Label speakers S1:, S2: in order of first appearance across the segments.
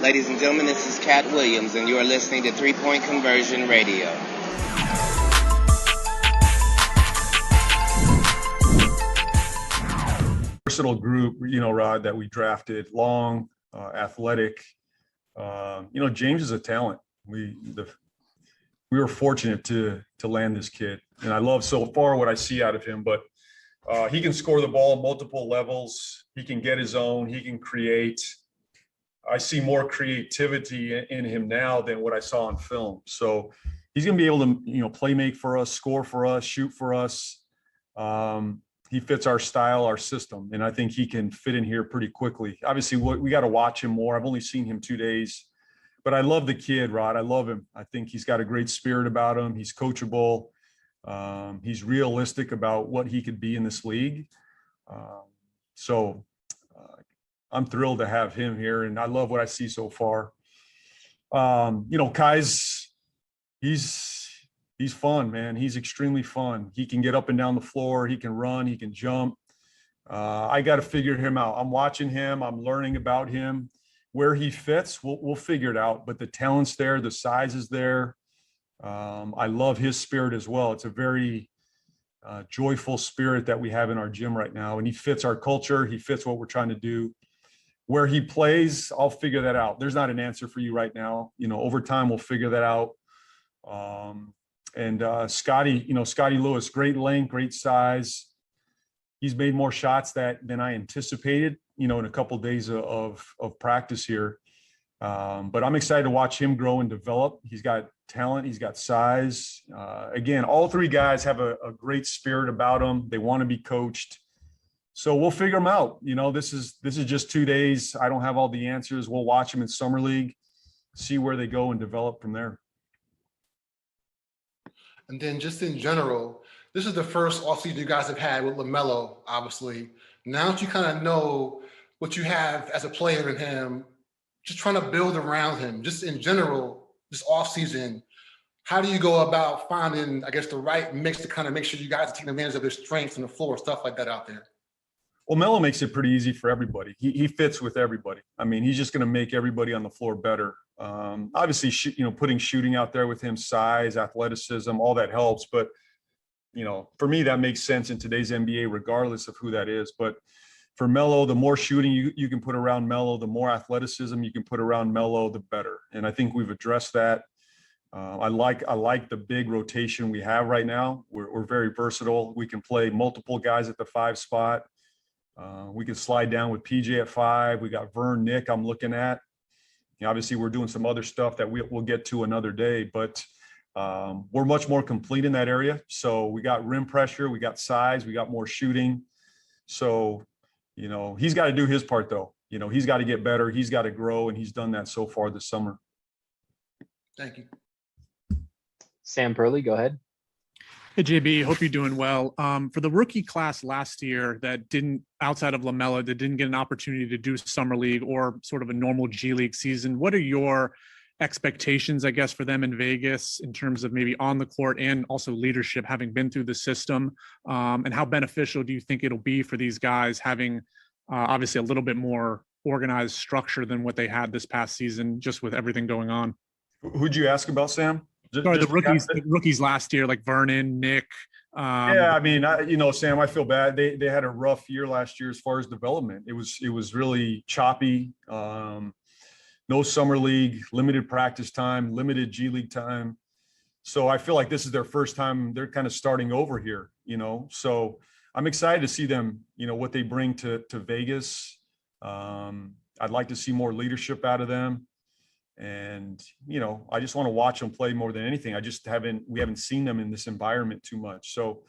S1: Ladies and gentlemen, this is Cat Williams, and you are listening to 3-Point Conversion Radio.
S2: Versatile group, Rod, that we drafted, long, athletic. James is a talent. We were fortunate to land this kid, and I love so far what I see out of him. But he can score the ball at multiple levels. He can get his own. He can create. I see more creativity in him now than what I saw on film. So he's going to be able to, play make for us, score for us, shoot for us. He fits our style, our system, and I think he can fit in here pretty quickly. Obviously, we got to watch him more. I've only seen him 2 days, but I love the kid, Rod. I love him. I think he's got a great spirit about him. He's coachable. He's realistic about what he could be in this league. I'm thrilled to have him here, and I love what I see so far. Kai's, he's fun, man. He's extremely fun. He can get up and down the floor. He can run. He can jump. I got to figure him out. I'm watching him. I'm learning about him. Where he fits, we'll figure it out. But the talent's there. The size is there. I love his spirit as well. It's a very joyful spirit that we have in our gym right now, and he fits our culture. He fits what we're trying to do. Where he plays, I'll figure that out. There's not an answer for you right now. Over time, we'll figure that out. Scotty Lewis, great length, great size. He's made more shots than I anticipated, in a couple of days of practice here. But I'm excited to watch him grow and develop. He's got talent. He's got size. Again, all three guys have a great spirit about them. They want to be coached. So we'll figure them out. This is just 2 days. I don't have all the answers. We'll watch them in summer league, see where they go and develop from there.
S3: And then just in general, this is the first offseason you guys have had with LaMelo, obviously. Now that you kind of know what you have as a player in him, just trying to build around him, just in general, this offseason, how do you go about finding, I guess, the right mix to kind of make sure you guys are taking advantage of his strengths on the floor, stuff like that out there?
S2: Well, Melo makes it pretty easy for everybody. He fits with everybody. I mean, he's just going to make everybody on the floor better. Obviously, putting shooting out there with him, size, athleticism, all that helps. But, for me, that makes sense in today's NBA, regardless of who that is. But for Melo, the more shooting you can put around Melo, the more athleticism you can put around Melo, the better. And I think we've addressed that. I like the big rotation we have right now. We're very versatile. We can play multiple guys at the 5 spot. We can slide down with PJ at 5. We got Vern, Nick I'm looking at. Obviously, we're doing some other stuff that we'll get to another day, but we're much more complete in that area. So we got rim pressure, we got size, we got more shooting. So, he's got to do his part, though. He's got to get better. He's got to grow, and he's done that so far this summer.
S3: Thank you.
S4: Sam Perley, go ahead.
S5: Hey, JB, hope you're doing well. For the rookie class last year that didn't, outside of LaMelo, that didn't get an opportunity to do summer league or sort of a normal G League season, what are your expectations, I guess, for them in Vegas in terms of maybe on the court and also leadership, having been through the system? And how beneficial do you think it'll be for these guys having obviously a little bit more organized structure than what they had this past season, just with everything going on?
S2: Who'd you ask about, Sam?
S5: Sorry, the rookies last year, like Vernon, Nick.
S2: Yeah, I mean, Sam, I feel bad. They had a rough year last year as far as development. It was really choppy. No summer league, limited practice time, limited G League time. So I feel like this is their first time. They're kind of starting over here, So I'm excited to see them, what they bring to Vegas. I'd like to see more leadership out of them. And, I just want to watch them play more than anything. We haven't seen them in this environment too much. So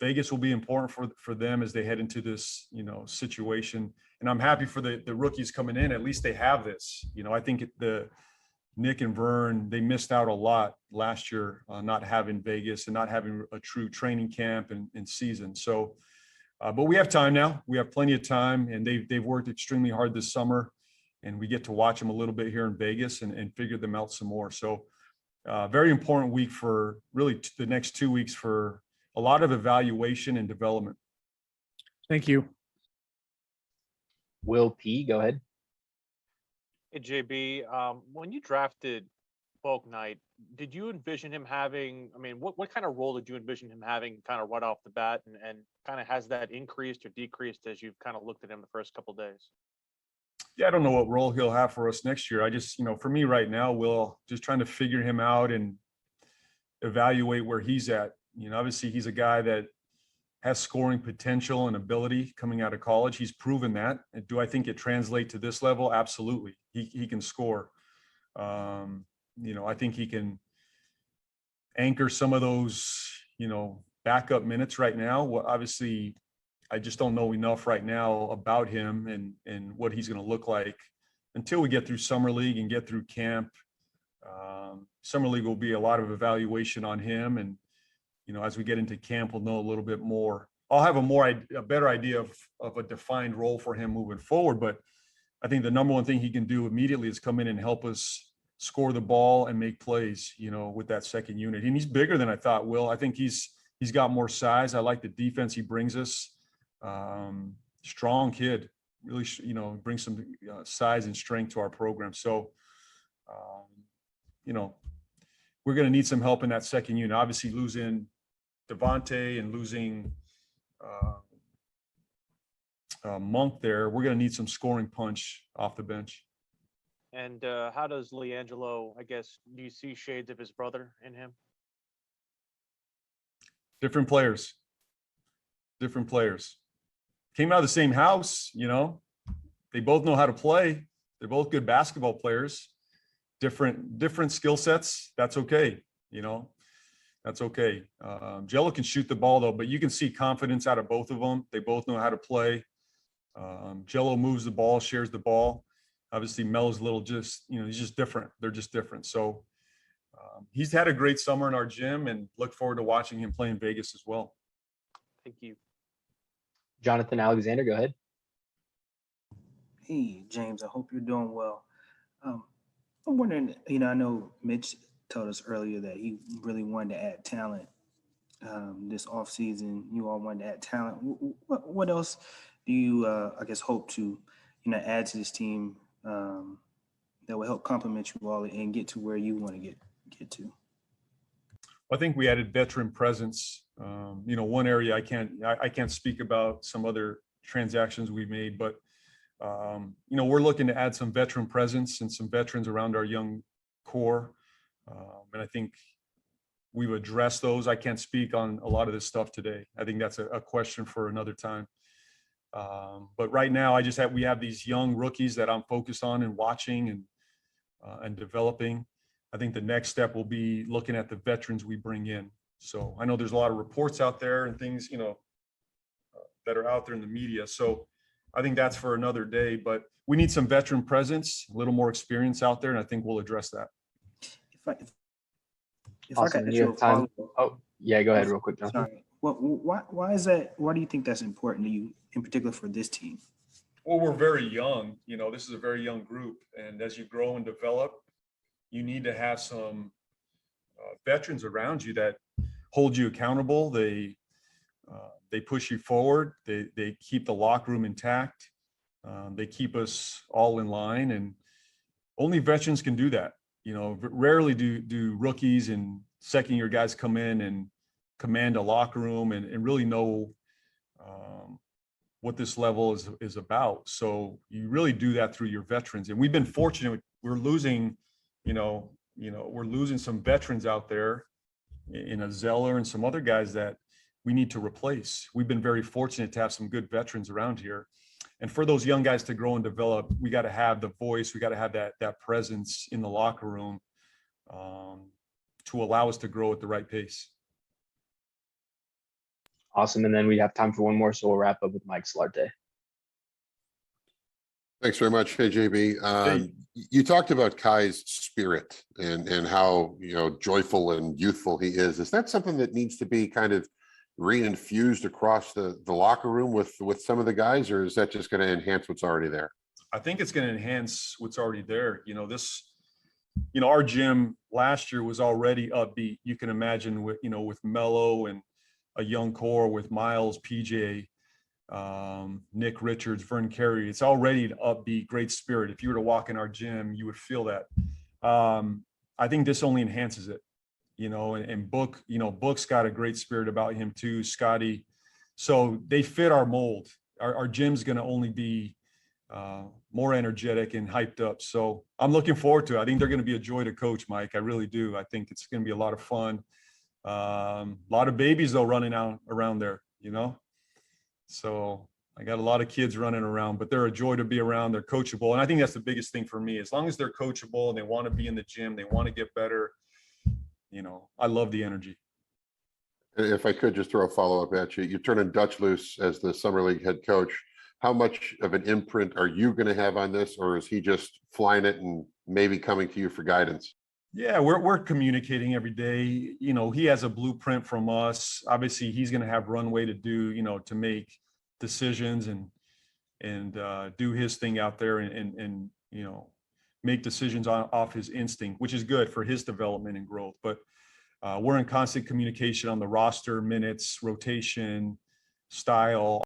S2: Vegas will be important for them as they head into this, situation. And I'm happy for the rookies coming in. At least they have this. I think the Nick and Vern, they missed out a lot last year not having Vegas and not having a true training camp and season. So, but we have time now. We have plenty of time, and they've worked extremely hard this summer. And we get to watch them a little bit here in Vegas and figure them out some more. So very important week for really the next 2 weeks for a lot of evaluation and development.
S5: Thank you.
S4: Will P., go ahead.
S6: Hey, JB, when you drafted Bouknight, did you envision him having, I mean, what kind of role did you envision him having kind of right off the bat? And kind of has that increased or decreased as you've kind of looked at him the first couple days?
S2: Yeah, I don't know what role he'll have for us next year. I just, for me right now, Will, just trying to figure him out and evaluate where he's at. Obviously he's a guy that has scoring potential and ability coming out of college. He's proven that. And do I think it translates to this level? Absolutely. He can score. I think he can anchor some of those, backup minutes right now. Well, obviously, I just don't know enough right now about him and what he's going to look like until we get through summer league and get through camp. Summer league will be a lot of evaluation on him, and as we get into camp, we'll know a little bit more. I'll have a better idea of a defined role for him moving forward. But I think the number one thing he can do immediately is come in and help us score the ball and make plays, with that second unit. And he's bigger than I thought, Will. I think he's got more size. I like the defense he brings us. Strong kid, really, brings some size and strength to our program. So, we're going to need some help in that second unit. Obviously, losing Devontae and losing Monk there, we're going to need some scoring punch off the bench.
S6: And how does LiAngelo, I guess, do you see shades of his brother in him?
S2: Different players. Came out of the same house, they both know how to play. They're both good basketball players. Different skill sets. That's okay. That's okay. Jello can shoot the ball though, but you can see confidence out of both of them. They both know how to play. Jello moves the ball, shares the ball. Obviously Melo's he's just different. They're just different. So he's had a great summer in our gym and look forward to watching him play in Vegas as well.
S6: Thank you.
S4: Jonathan Alexander, go ahead.
S7: Hey, James, I hope you're doing well. I'm wondering, I know Mitch told us earlier that he really wanted to add talent this offseason. You all wanted to add talent. What else do you, hope to, add to this team that will help complement you all and get to where you want to get to?
S2: I think we added veteran presence. One area I can't speak about some other transactions we've made, but we're looking to add some veteran presence and some veterans around our young core. And I think we've addressed those. I can't speak on a lot of this stuff today. I think that's a question for another time. But right now we have these young rookies that I'm focused on and watching and developing. I think the next step will be looking at the veterans we bring in. So I know there's a lot of reports out there and things, that are out there in the media. So I think that's for another day, but we need some veteran presence, a little more experience out there. And I think we'll address that.
S7: If
S4: Awesome.
S7: I could
S4: You have time. Oh, yeah, go ahead real quick, Jonathan.
S7: Sorry. Why is that? Why do you think that's important to you in particular for this team?
S2: Well, we're very young, this is a very young group. And as you grow and develop, you need to have some veterans around you that hold you accountable. They push you forward. They keep the locker room intact. They keep us all in line, and only veterans can do that. Rarely do rookies and second year guys come in and command a locker room and really know what this level is about. So you really do that through your veterans. And we've been fortunate. We're losing, we're losing some veterans out there in a Zeller and some other guys that we need to replace. We've been very fortunate to have some good veterans around here. And for those young guys to grow and develop, we got to have the voice. We got to have that presence in the locker room to allow us to grow at the right pace.
S4: Awesome. And then we have time for one more, so we'll wrap up with Mike Solarte.
S8: Thanks very much. Hey, JB. You talked about Kai's spirit and how, joyful and youthful he is. Is that something that needs to be kind of reinfused across the locker room with some of the guys, or is that just going to enhance what's already there?
S2: I think it's going to enhance what's already there. Our gym last year was already upbeat. You can imagine with Melo and a young core with Miles, PJ, Nick Richards, Vern Carey. It's already an upbeat, great spirit. If you were to walk in our gym, you would feel that. I think this only enhances it, and Book's got a great spirit about him too, Scotty. So they fit our mold. Our gym's going to only be more energetic and hyped up. So I'm looking forward to it. I think they're going to be a joy to coach, Mike. I really do. I think it's going to be a lot of fun. A lot of babies though running out around there, So I got a lot of kids running around, but they're a joy to be around. They're coachable. And I think that's the biggest thing for me. As long as they're coachable and they want to be in the gym, they want to get better, I love the energy.
S8: If I could just throw a follow-up at you, you're turning Dutch loose as the summer league head coach. How much of an imprint are you going to have on this, or is he just flying it and maybe coming to you for guidance?
S2: Yeah, we're communicating every day. He has a blueprint from us. Obviously, he's going to have runway to do, to make decisions and do his thing out there and make decisions off his instinct, which is good for his development and growth. But we're in constant communication on the roster, minutes, rotation, style,